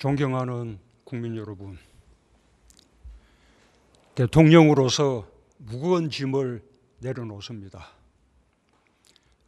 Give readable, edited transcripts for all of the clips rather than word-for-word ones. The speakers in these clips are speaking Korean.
존경하는 국민 여러분, 대통령으로서 무거운 짐을 내려놓습니다.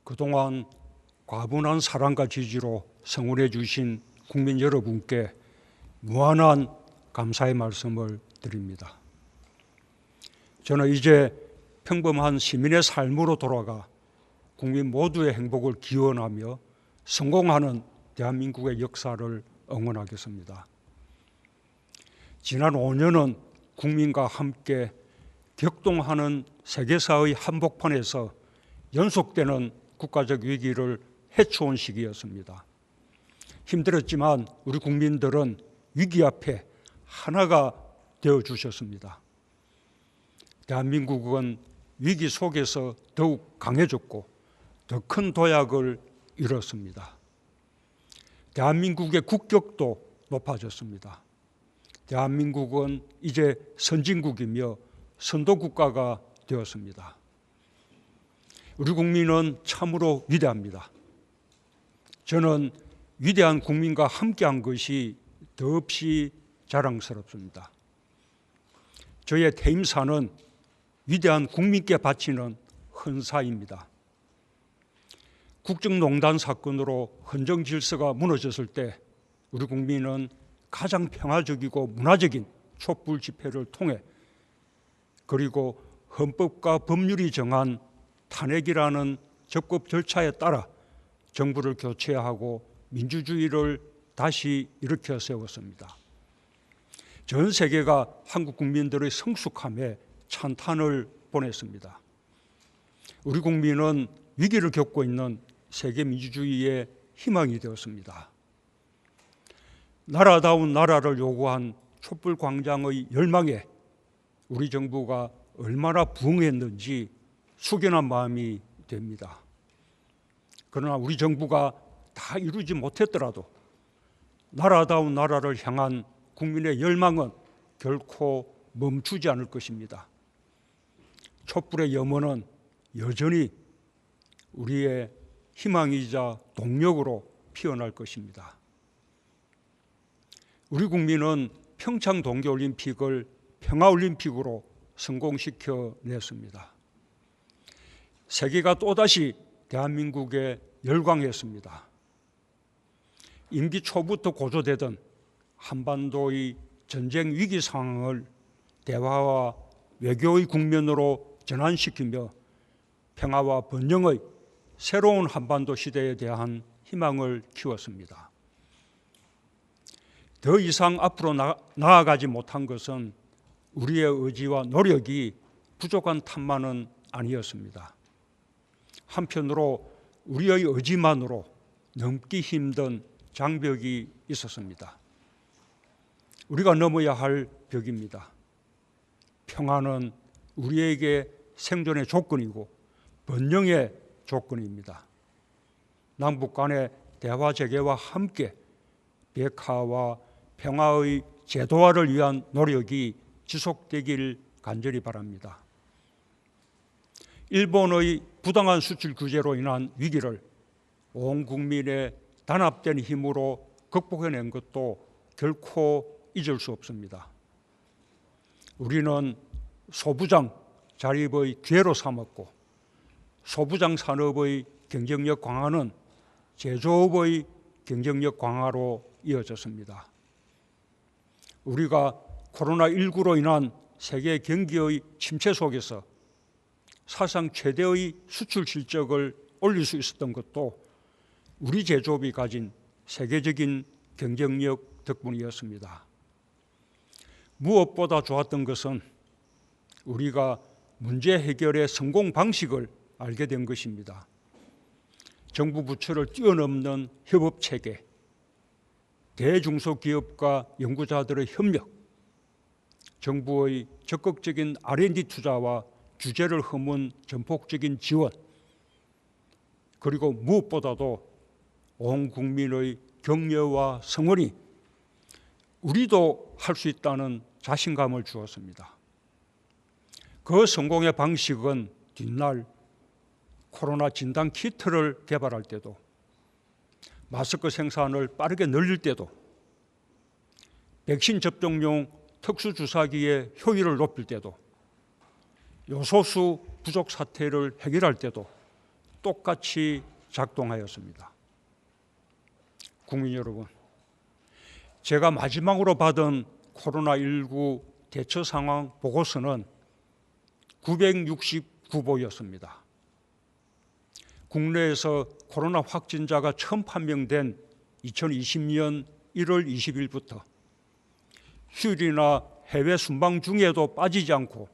그동안 과분한 사랑과 지지로 성원해 주신 국민 여러분께 무한한 감사의 말씀을 드립니다. 저는 이제 평범한 시민의 삶으로 돌아가 국민 모두의 행복을 기원하며 성공하는 대한민국의 역사를 응원하겠습니다. 지난 5년은 국민과 함께 격동하는 세계사의 한복판에서 연속되는 국가적 위기를 헤쳐온 시기였습니다. 힘들었지만 우리 국민들은 위기 앞에 하나가 되어주셨습니다. 대한민국은 위기 속에서 더욱 강해졌고 더 큰 도약을 이뤘습니다. 대한민국의 국격도 높아졌습니다. 대한민국은 이제 선진국이며 선도국가가 되었습니다. 우리 국민은 참으로 위대합니다. 저는 위대한 국민과 함께한 것이 더없이 자랑스럽습니다. 저의 퇴임사는 위대한 국민께 바치는 헌사입니다. 국정농단 사건으로 헌정 질서가 무너졌을 때 우리 국민은 가장 평화적이고 문화적인 촛불 집회를 통해 그리고 헌법과 법률이 정한 탄핵이라는 적법 절차에 따라 정부를 교체하고 민주주의를 다시 일으켜 세웠습니다. 전 세계가 한국 국민들의 성숙함에 찬탄을 보냈습니다. 우리 국민은 위기를 겪고 있는 세계 민주주의의 희망이 되었습니다. 나라다운 나라를 요구한 촛불광장의 열망에 우리 정부가 얼마나 부응했는지 숙연한 마음이 됩니다. 그러나 우리 정부가 다 이루지 못했더라도 나라다운 나라를 향한 국민의 열망은 결코 멈추지 않을 것입니다. 촛불의 염원은 여전히 우리의 희망이자 동력으로 피어날 것입니다. 우리 국민은 평창 동계올림픽을 평화올림픽으로 성공시켜냈습니다. 세계가 또다시 대한민국에 열광했습니다. 임기 초부터 고조되던 한반도의 전쟁 위기 상황을 대화와 외교의 국면으로 전환시키며 평화와 번영의 새로운 한반도 시대에 대한 희망을 키웠습니다. 더 이상 앞으로 나아가지 못한 것은 우리의 의지와 노력이 부족한 탓만은 아니었습니다. 한편으로 우리의 의지만으로 넘기 힘든 장벽이 있었습니다. 우리가 넘어야 할 벽입니다. 평화는 우리에게 생존의 조건이고 번영의 조건입니다. 남북 간의 대화 재개와 함께 비핵화와 평화의 제도화를 위한 노력이 지속되길 간절히 바랍니다. 일본의 부당한 수출 규제로 인한 위기를 온 국민의 단합된 힘으로 극복해낸 것도 결코 잊을 수 없습니다. 우리는 소부장 자립의 기회로 삼았고 소부장 산업의 경쟁력 강화는 제조업의 경쟁력 강화로 이어졌습니다. 우리가 코로나19로 인한 세계 경기의 침체 속에서 사상 최대의 수출 실적을 올릴 수 있었던 것도 우리 제조업이 가진 세계적인 경쟁력 덕분이었습니다. 무엇보다 좋았던 것은 우리가 문제 해결의 성공 방식을 알게 된 것입니다. 정부 부처를 뛰어넘는 협업체계, 대중소기업과 연구자들의 협력, 정부의 적극적인 R&D 투자와 규제를 허문 전폭적인 지원, 그리고 무엇보다도 온 국민의 격려와 성원이 우리도 할 수 있다는 자신감을 주었습니다. 그 성공의 방식은 뒷날 코로나 진단 키트를 개발할 때도 마스크 생산을 빠르게 늘릴 때도 백신 접종용 특수주사기의 효율을 높일 때도, 요소수 부족 사태를 해결할 때도 똑같이 작동하였습니다. 국민 여러분, 제가 마지막으로 받은 코로나19 대처 상황 보고서는 969보였습니다. 국내에서 코로나 확진자가 처음 판명된 2020년 1월 20일부터 휴일이나 해외 순방 중에도 빠지지 않고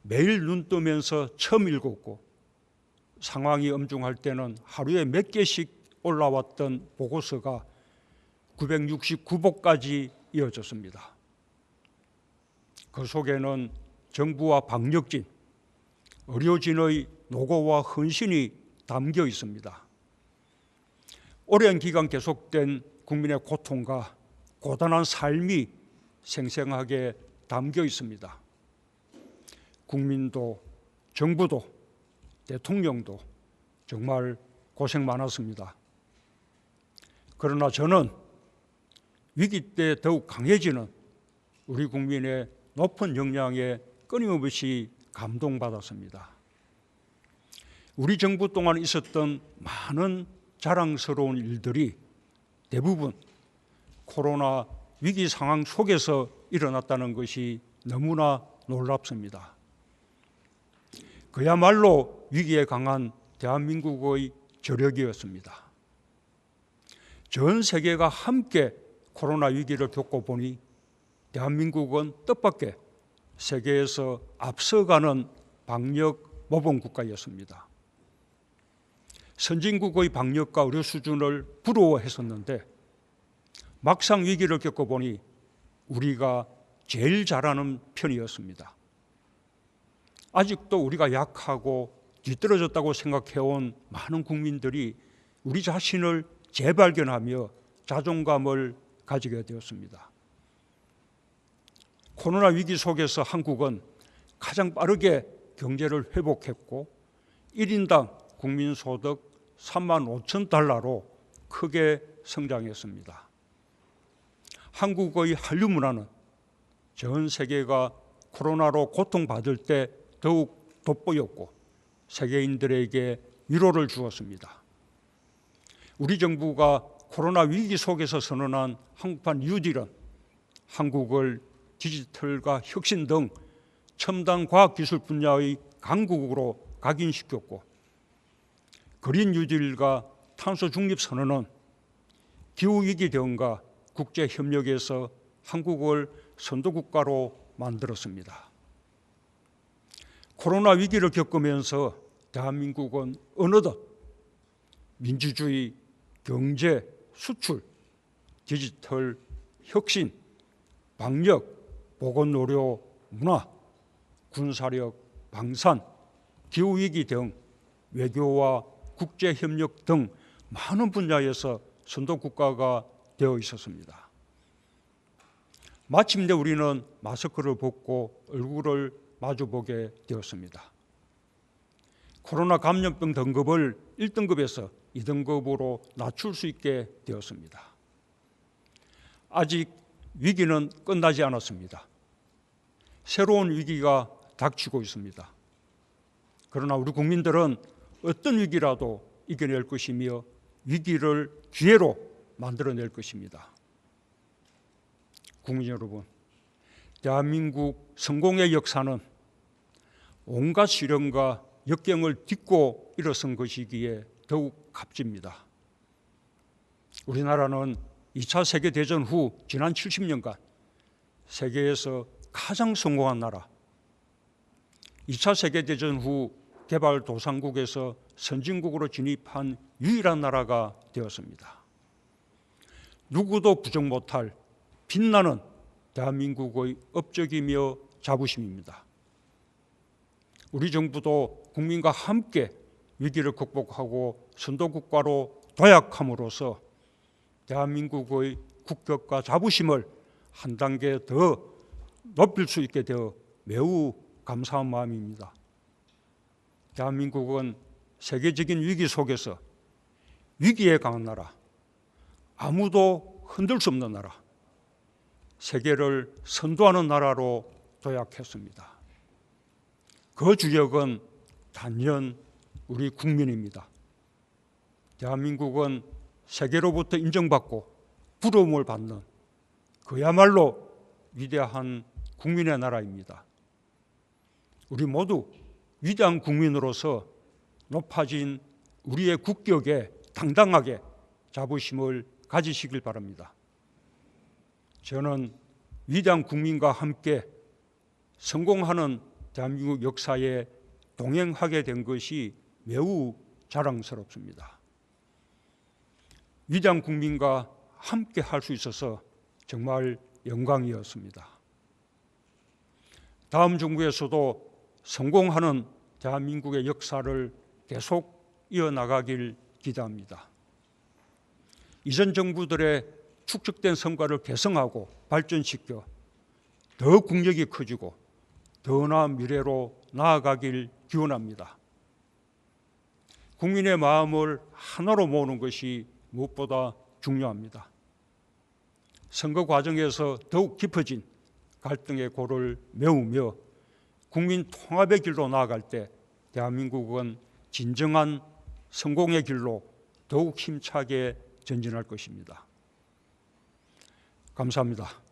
매일 눈 뜨면서 처음 읽었고, 상황이 엄중할 때는 하루에 몇 개씩 올라왔던 보고서가 969보까지 이어졌습니다. 그 속에는 정부와 방역진, 의료진의 노고와 헌신이 담겨 있습니다. 오랜 기간 계속된 국민의 고통과 고단한 삶이 생생하게 담겨 있습니다. 국민도, 정부도, 대통령도 정말 고생 많았습니다. 그러나 저는 위기 때 더욱 강해지는 우리 국민의 높은 역량에 끊임없이 감동받았습니다. 우리 정부 동안 있었던 많은 자랑스러운 일들이 대부분 코로나 위기 상황 속에서 일어났다는 것이 너무나 놀랍습니다. 그야말로 위기에 강한 대한민국의 저력이었습니다. 전 세계가 함께 코로나 위기를 겪어보니 대한민국은 뜻밖의 세계에서 앞서가는 방역 모범 국가였습니다. 선진국의 방역과 의료 수준을 부러워했었는데 막상 위기를 겪어보니 우리가 제일 잘하는 편이었습니다. 아직도 우리가 약하고 뒤떨어졌다고 생각해온 많은 국민들이 우리 자신을 재발견하며 자존감을 가지게 되었습니다. 코로나 위기 속에서 한국은 가장 빠르게 경제를 회복했고 1인당 국민소득 3만 5천 달러로 크게 성장했습니다. 한국의 한류 문화는 전 세계가 코로나로 고통받을 때 더욱 돋보였고 세계인들에게 위로를 주었습니다. 우리 정부가 코로나 위기 속에서 선언한 한국판 뉴딜은 한국을 디지털과 혁신 등 첨단 과학기술 분야의 강국으로 각인시켰고, 그린 뉴딜과 탄소 중립 선언은 기후위기 대응과 국제협력에서 한국을 선도국가로 만들었습니다. 코로나 위기를 겪으면서 대한민국은 어느덧 민주주의, 경제, 수출, 디지털, 혁신, 방역, 보건의료, 문화, 군사력, 방산, 기후위기 등 외교와 국제협력 등 많은 분야에서 선도국가가 되어 있었습니다. 마침내 우리는 마스크를 벗고 얼굴을 마주보게 되었습니다. 코로나 감염병 등급을 1등급에서 2등급으로 낮출 수 있게 되었습니다. 아직 위기는 끝나지 않았습니다. 새로운 위기가 닥치고 있습니다. 그러나 우리 국민들은 어떤 위기라도 이겨낼 것이며 위기를 기회로 만들어낼 것입니다. 국민 여러분, 대한민국 성공의 역사는 온갖 시련과 역경을 딛고 일어선 것이기에 더욱 값집니다. 우리나라는 2차 세계대전 후 지난 70년간 세계에서 가장 성공한 나라, 2차 세계대전 후 개발도상국에서 선진국으로 진입한 유일한 나라가 되었습니다. 누구도 부정 못할 빛나는 대한민국의 업적이며 자부심입니다. 우리 정부도 국민과 함께 위기를 극복하고 선도국가로 도약함으로써 대한민국의 국격과 자부심을 한 단계 더 높일 수 있게 되어 매우 감사한 마음입니다. 대한민국은 세계적인 위기 속에서 위기에 강한 나라, 아무도 흔들 수 없는 나라, 세계를 선도하는 나라로 도약했습니다. 그 주역은 단연 우리 국민입니다. 대한민국은 세계로부터 인정받고 부러움을 받는 그야말로 위대한 국민의 나라입니다. 우리 모두 위대한 국민으로서 높아진 우리의 국격에 당당하게 자부심을 가지시길 바랍니다. 저는 위대한 국민과 함께 성공하는 대한민국 역사에 동행하게 된 것이 매우 자랑스럽습니다. 위대한 국민과 함께 할 수 있어서 정말 영광이었습니다. 다음 정부에서도 성공하는 대한민국의 역사를 계속 이어나가길 기대합니다. 이전 정부들의 축적된 성과를 개성하고 발전시켜 더 국력이 커지고 더 나은 미래로 나아가길 기원합니다. 국민의 마음을 하나로 모으는 것이 무엇보다 중요합니다. 선거 과정에서 더욱 깊어진 갈등의 골을 메우며 국민 통합의 길로 나아갈 때 대한민국은 진정한 성공의 길로 더욱 힘차게 전진할 것입니다. 감사합니다.